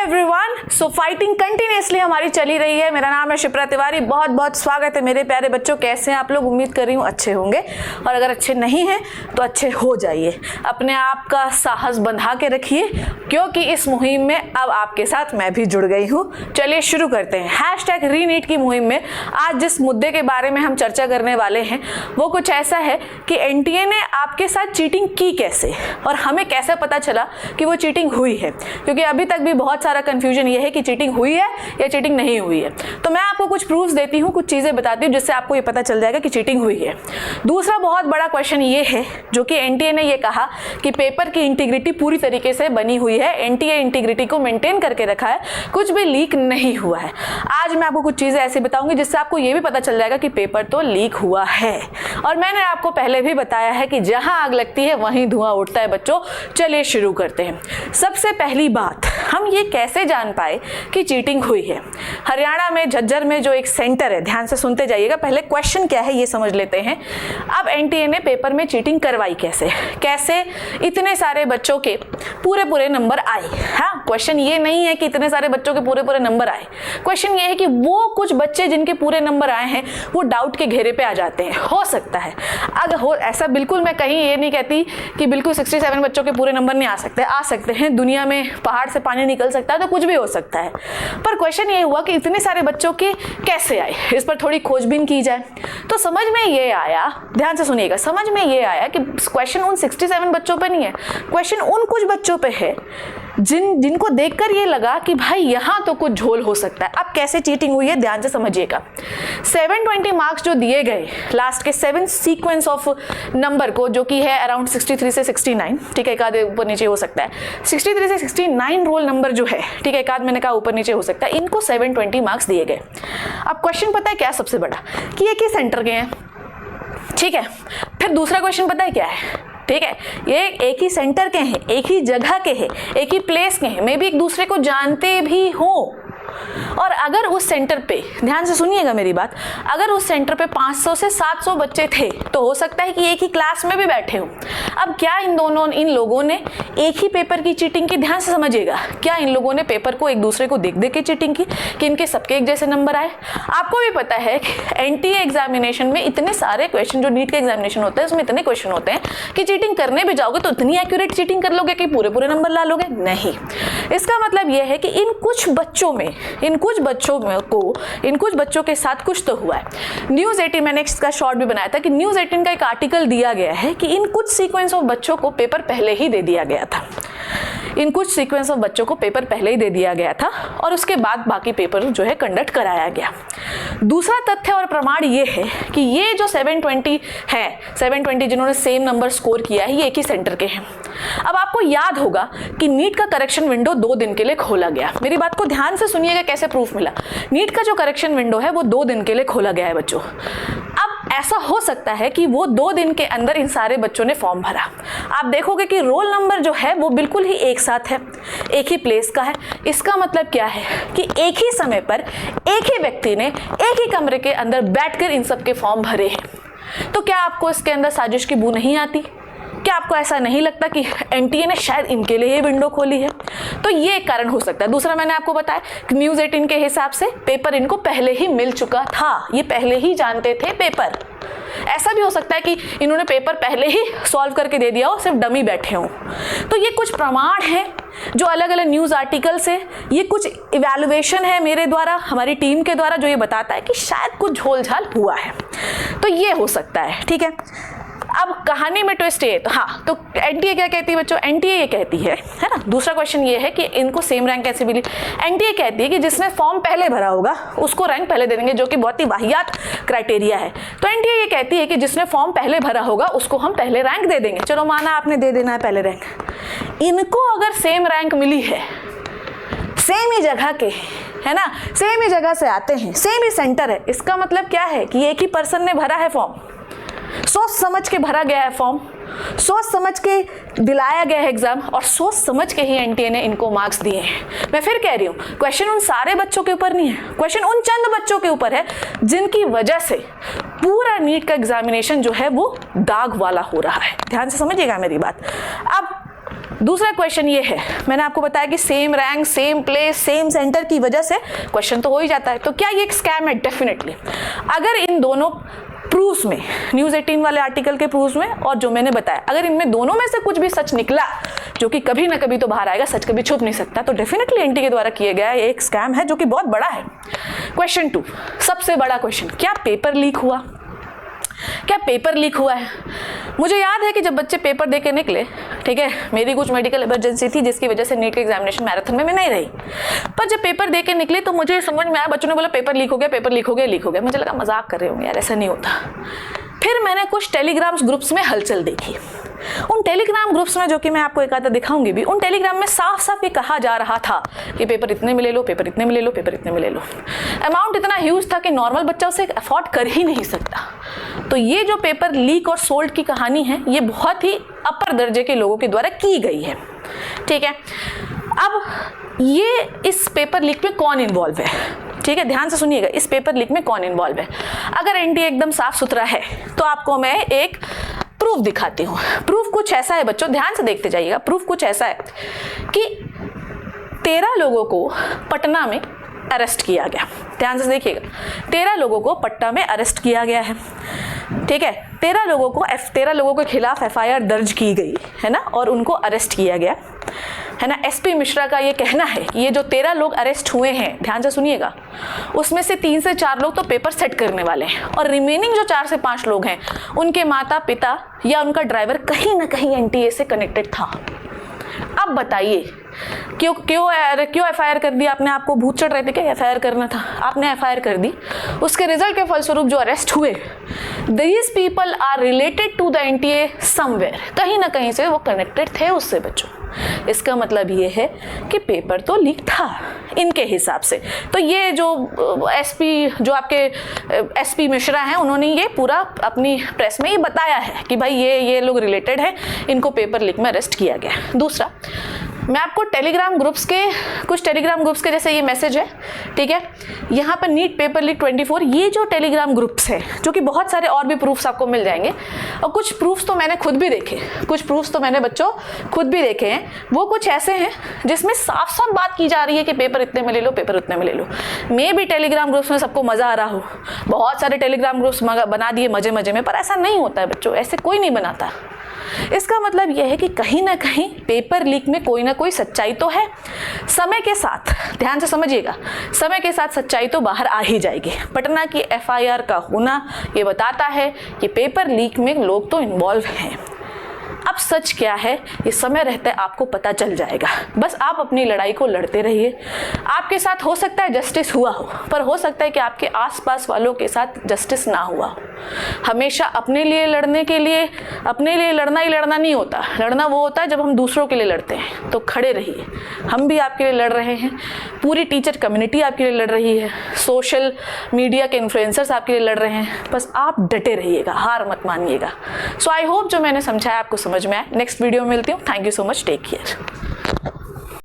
Everyone, सो fighting continuously हमारी चली रही है। मेरा नाम है शिप्रा तिवारी। बहुत बहुत स्वागत है मेरे प्यारे बच्चों। कैसे हैं आप लोग? उम्मीद कर रही हूँ अच्छे होंगे, और अगर अच्छे नहीं हैं तो अच्छे हो जाइए। अपने आप का साहस बंधा के रखिए, क्योंकि इस मुहिम में अब आपके साथ मैं भी जुड़ गई हूँ। चलिए शुरू करते हैं। हैशटैग रीनीट की मुहिम में आज जिस मुद्दे के बारे में हम चर्चा करने वाले हैं वो कुछ ऐसा है कि एनटीए ने आपके साथ चीटिंग की कैसे, और हमें कैसे पता चला कि वो चीटिंग हुई है, क्योंकि अभी तक भी बहुत सारा कंफ्यूजन ये है कि चीटिंग हुई है या चीटिंग नहीं हुई है। तो मैं आपको कुछ प्रूफ्स देती हूँ, कुछ चीजें बताती हूँ जिससे आपको ये पता चल जाएगा कि चीटिंग हुई है। दूसरा बहुत बड़ा क्वेश्चन ये है, जो कि एनटीए ने ये कहा कि पेपर की इंटीग्रिटी पूरी तरीके से बनी हुई है, एनटीए इंटीग्रिटी को मेंटेन करके रखा है, कुछ भी लीक नहीं हुआ है। आज मैं आपको कुछ चीजें ऐसी बताऊंगी जिससे आपको ये भी पता चल जाएगा कि पेपर तो लीक हुआ है। और मैंने आपको पहले भी बताया है कि जहां आग लगती है वहीं धुआं उठता है बच्चों। चलिए शुरू करते हैं। सबसे पहली बात, हम ये कैसे जान पाए कि चीटिंग हुई है? हरियाणा में झज्जर में जो एक सेंटर है, ध्यान से सुनते जाइएगा, पहले क्वेश्चन क्या है ये समझ लेते हैं। अब एनटीए ने पेपर में चीटिंग करवाई कैसे, कैसे इतने सारे बच्चों के पूरे नंबर आए। हाँ, क्वेश्चन ये नहीं है कि इतने सारे बच्चों के पूरे नंबर आए, क्वेश्चन ये है कि वो कुछ बच्चे जिनके पूरे नंबर आए हैं वो डाउट के घेरे पे आ जाते हैं। हो सकता है, अगर हो ऐसा, बिल्कुल मैं कहीं ये नहीं कहती कि बिल्कुल 67 बच्चों के पूरे नंबर नहीं आ सकते हैं। दुनिया में पहाड़ से पानी निकल सकता है, तो कुछ भी हो सकता है। पर क्वेश्चन ये हुआ कि इतने सारे बच्चों के कैसे आए, इस पर थोड़ी खोजबीन की जाए। तो समझ में ये आया, ध्यान से सुनिएगा, समझ में ये आया कि क्वेश्चन उन 67 बच्चों पे नहीं है, क्वेश्चन उन कुछ बच्चों पे है जिनको देखकर ये लगा कि भाई यहाँ तो कुछ झोल हो सकता है। अब कैसे चीटिंग हुई है ध्यान से समझिएगा। 720 मार्क्स जो दिए गए लास्ट के 7 सीक्वेंस ऑफ नंबर को, जो कि है अराउंड 63 से 69, ठीक है, एक आधे ऊपर नीचे हो सकता है। 63 से 69 रोल नंबर जो है, ठीक है, एक आध मैंने कहा ऊपर नीचे हो सकता है, इनको 720 मार्क्स दिए गए। अब क्वेश्चन पता है क्या सबसे बड़ा, कि एक ही सेंटर के हैं, ठीक है। फिर दूसरा क्वेश्चन पता है क्या है, ठीक है, ये एक ही सेंटर के हैं, एक ही जगह के हैं, एक ही प्लेस के हैं, मे भी एक दूसरे को जानते भी हो। और अगर उस सेंटर पे, ध्यान से सुनिएगा मेरी बात, अगर उस सेंटर पे 500 से 700 बच्चे थे तो हो सकता है कि एक ही क्लास में भी बैठे हो। अब क्या इन लोगों ने एक ही पेपर की चीटिंग की? ध्यान से समझिएगा, क्या इन लोगों ने पेपर को एक दूसरे को देख के चीटिंग की कि इनके सबके एक जैसे नंबर आए? आपको भी पता है कि एनटीए एग्जामिनेशन में इतने सारे क्वेश्चन, जो नीट के एग्जामिनेशन होते हैं उसमें इतने क्वेश्चन होते हैं कि चीटिंग करने भी जाओगे तो इतनी एक्यूरेट चीटिंग कर लोगे कि पूरे नंबर ला लोगे? नहीं। इसका मतलब यह है कि इन कुछ बच्चों के साथ कुछ तो हुआ है। न्यूज़ 18, मैंने इसका शॉर्ट भी बनाया था कि न्यूज़ 18 का एक आर्टिकल दिया गया है कि इन कुछ सीक्वेंस ऑफ बच्चों को पेपर पहले ही दे दिया गया था। इन कुछ सीक्वेंस ऑफ बच्चों को पेपर पहले ही दे दिया गया था और उसके बाद बाकी पेपर जो है कंडक्ट कराया गया। दूसरा तथ्य और प्रमाण ये है कि ये जो 720 है, 720 जिन्होंने सेम नंबर स्कोर किया है, ये एक ही सेंटर के हैं। अब आपको याद होगा कि नीट का करेक्शन विंडो 2 दिन के लिए खोला गया। मेरी बात को ध्यान से सुनिएगा कैसे प्रूफ मिला। नीट का जो करेक्शन विंडो है वो 2 दिन के लिए खोला गया है बच्चों। अब ऐसा हो सकता है कि वो 2 दिन के अंदर इन सारे बच्चों ने फॉर्म भरा। आप देखोगे कि रोल नंबर जो है वो बिल्कुल ही एक साथ है, एक ही प्लेस का है। इसका मतलब क्या है कि एक ही समय पर एक ही व्यक्ति ने एक ही कमरे के अंदर बैठकर इन सब के फॉर्म भरे हैं। तो क्या आपको इसके अंदर साजिश की बू नहीं आती? क्या आपको ऐसा नहीं लगता कि एनटीए ने शायद इनके लिए ये विंडो खोली है? तो ये एक कारण हो सकता है। दूसरा, मैंने आपको बताया कि न्यूज़ 18 के हिसाब से पेपर इनको पहले ही मिल चुका था, ये पहले ही जानते थे पेपर। ऐसा भी हो सकता है कि इन्होंने पेपर पहले ही सॉल्व करके दे दिया हो, सिर्फ डमी बैठे हों। तो ये कुछ प्रमाण है जो अलग अलग न्यूज़ आर्टिकल से, ये कुछ इवैल्यूएशन है मेरे द्वारा, हमारी टीम के द्वारा, जो ये बताता है कि शायद कुछ झोलझाल हुआ है। तो ये हो सकता है, ठीक है। अब कहानी में ट्विस्ट ये, तो हाँ, तो एनटीए क्या कहती है बच्चों? एनटीए ये कहती है ना, दूसरा क्वेश्चन ये है कि इनको सेम रैंक कैसे मिली? एनटीए कहती है कि जिसने फॉर्म पहले भरा होगा उसको रैंक पहले दे देंगे, जो कि बहुत ही वाहियात क्राइटेरिया है। तो एनटीए ये कहती है कि जिसने फॉर्म पहले भरा होगा उसको हम पहले रैंक दे देंगे। चलो माना आपने दे देना है पहले रैंक, इनको अगर सेम रैंक मिली है, सेम ही जगह के है ना, सेम ही जगह से आते हैं, सेम ही सेंटर है, इसका मतलब क्या है कि एक ही पर्सन ने भरा है फॉर्म, सोच समझ के भरा गया है फॉर्म, सोच समझ के दिलाया गया है एग्जाम, और सोच समझ के ही एनटीए ने इनको मार्क्स दिए हैं। मैं फिर कह रही हूँ, क्वेश्चन उन सारे बच्चों के ऊपर नहीं है, क्वेश्चन उन चंद बच्चों के ऊपर है जिनकी वजह से पूरा नीट का एग्जामिनेशन जो है वो दाग वाला हो रहा है। ध्यान से समझिएगा मेरी बात। अब दूसरा क्वेश्चन ये है, मैंने आपको बताया कि same rank, same place, same centre की वजह से क्वेश्चन तो हो ही जाता है। तो क्या ये एक स्कैम है? डेफिनेटली। अगर इन दोनों प्रूफ्स में, न्यूज़ 18 वाले आर्टिकल के प्रूफ्स में और जो मैंने बताया, अगर इनमें दोनों में से कुछ भी सच निकला, जो कि कभी ना कभी तो बाहर आएगा, सच कभी छुप नहीं सकता, तो डेफिनेटली एनटीए के द्वारा किया गया एक स्कैम है जो कि बहुत बड़ा है। क्वेश्चन 2, सबसे बड़ा क्वेश्चन, क्या पेपर लीक हुआ? क्या पेपर लीक हुआ है? मुझे याद है कि जब बच्चे पेपर दे के निकले, ठीक है, मेरी कुछ मेडिकल इमरजेंसी थी जिसकी वजह से नीट के एग्जामिनेशन मैराथन में मैं नहीं रही, पर जब पेपर दे के निकले तो मुझे समझ में आया, बच्चों ने बोला पेपर लीक हो गया, पेपर लीक हो गया, लीक हो गया। मुझे लगा मजाक कर रहे होंगे यार, ऐसा नहीं होता। फिर मैंने कुछ टेलीग्राम्स ग्रुप्स में हलचल देखी। उन टेलीग्राम ग्रुप्स में, जो कि मैं आपको एक आधा दिखाऊंगी भी, उन टेलीग्राम में साफ साफ ये कहा जा रहा था कि पेपर इतने में ले लो, पेपर इतने में ले लो, पेपर इतने में ले लो। अमाउंट इतना ह्यूज था कि नॉर्मल बच्चा उसे अफोर्ड कर ही नहीं सकता। तो ये जो पेपर लीक और सोल्ड की कहानी है, ये बहुत ही अपर दर्जे के लोगों के द्वारा की गई है, ठीक है। अब ये इस पेपर लीक में कौन इन्वॉल्व है, ठीक है, ध्यान से सुनिएगा, इस पेपर लीक में कौन इन्वॉल्व है। अगर एनटीए एकदम साफ सुथरा है तो आपको मैं एक प्रूफ दिखाती हूँ। प्रूफ कुछ ऐसा है बच्चों, ध्यान से देखते जाइएगा। प्रूफ कुछ ऐसा है कि 13 लोगों को पटना में अरेस्ट किया गया। ध्यान से देखिएगा, 13 लोगों को पटना में अरेस्ट किया गया है, ठीक है। 13 लोगों के खिलाफ एफआईआर दर्ज की गई है ना, और उनको अरेस्ट किया गया है ना। एसपी मिश्रा का ये कहना है कि ये जो 13 लोग अरेस्ट हुए हैं, ध्यान से सुनिएगा, उसमें से 3 से 4 लोग तो पेपर सेट करने वाले हैं, और रिमेनिंग जो 4 से 5 लोग हैं, उनके माता पिता या उनका ड्राइवर कहीं ना कहीं एनटीए से कनेक्टेड था। अब बताइए क्यों एफआईआर कर दी आपने? आपको भूत चढ़ रहे थे क्या एफआईआर करना था? आपने एफआईआर कर दी, उसके रिजल्ट के फलस्वरूप जो अरेस्ट हुए, these people are related to the NTA somewhere, कहीं ना कहीं से वो कनेक्टेड थे उससे बच्चों। इसका मतलब ये है कि पेपर तो लीक था इनके हिसाब से। तो ये जो आपके एसपी मिश्रा हैं, उन्होंने ये पूरा अपनी प्रेस में ये बताया है कि भाई ये लोग रिलेटेड है, इनको पेपर लीक में अरेस्ट किया गया। दूसरा, मैं आपको कुछ टेलीग्राम ग्रुप्स के जैसे ये मैसेज है, ठीक है, यहाँ पर नीट पेपर लीक 24, ये जो टेलीग्राम ग्रुप्स है, जो कि बहुत सारे और भी प्रूफ्स आपको मिल जाएंगे, और कुछ प्रूफ्स तो मैंने खुद भी देखे, बच्चों खुद भी देखे हैं। वो कुछ ऐसे हैं जिसमें साफ साफ बात की जा रही है कि पेपर इतने में ले लो, पेपर उतने में ले लो। मे भी टेलीग्राम ग्रुप्स में सबको मजा आ रहा हो, बहुत सारे टेलीग्राम ग्रुप्स बना दिए मजे में, पर ऐसा नहीं होता है बच्चों, ऐसे कोई नहीं बनाता। इसका मतलब यह है कि कहीं ना कहीं पेपर लीक में कोई ना कोई सच्चाई तो है। समय के साथ, ध्यान से समझिएगा, समय के साथ सच्चाई तो बाहर आ ही जाएगी। पटना की एफआईआर का होना ये बताता है कि पेपर लीक में लोग तो इन्वॉल्व हैं। अब सच क्या है ये समय रहते आपको पता चल जाएगा। बस आप अपनी लड़ाई को लड़ते रहिए। आपके साथ हो सकता है जस्टिस हुआ हो, पर हो सकता है कि आपके आसपास वालों के साथ जस्टिस ना हुआ हो। हमेशा अपने लिए लड़ना ही लड़ना नहीं होता। लड़ना वो होता है जब हम दूसरों के लिए लड़ते हैं। तो खड़े रहिए, हम भी आपके लिए लड़ रहे हैं, पूरी टीचर कम्युनिटी आपके लिए लड़ रही है, सोशल मीडिया के इन्फ्लुएंसर्स आपके लिए लड़ रहे हैं। बस आप डटे रहिएगा, हार मत मानिएगा। सो आई होप जो मैंने समझाया आपको समझ में आए। नेक्स्ट वीडियो में मिलती हूँ। Thank you so much, take care.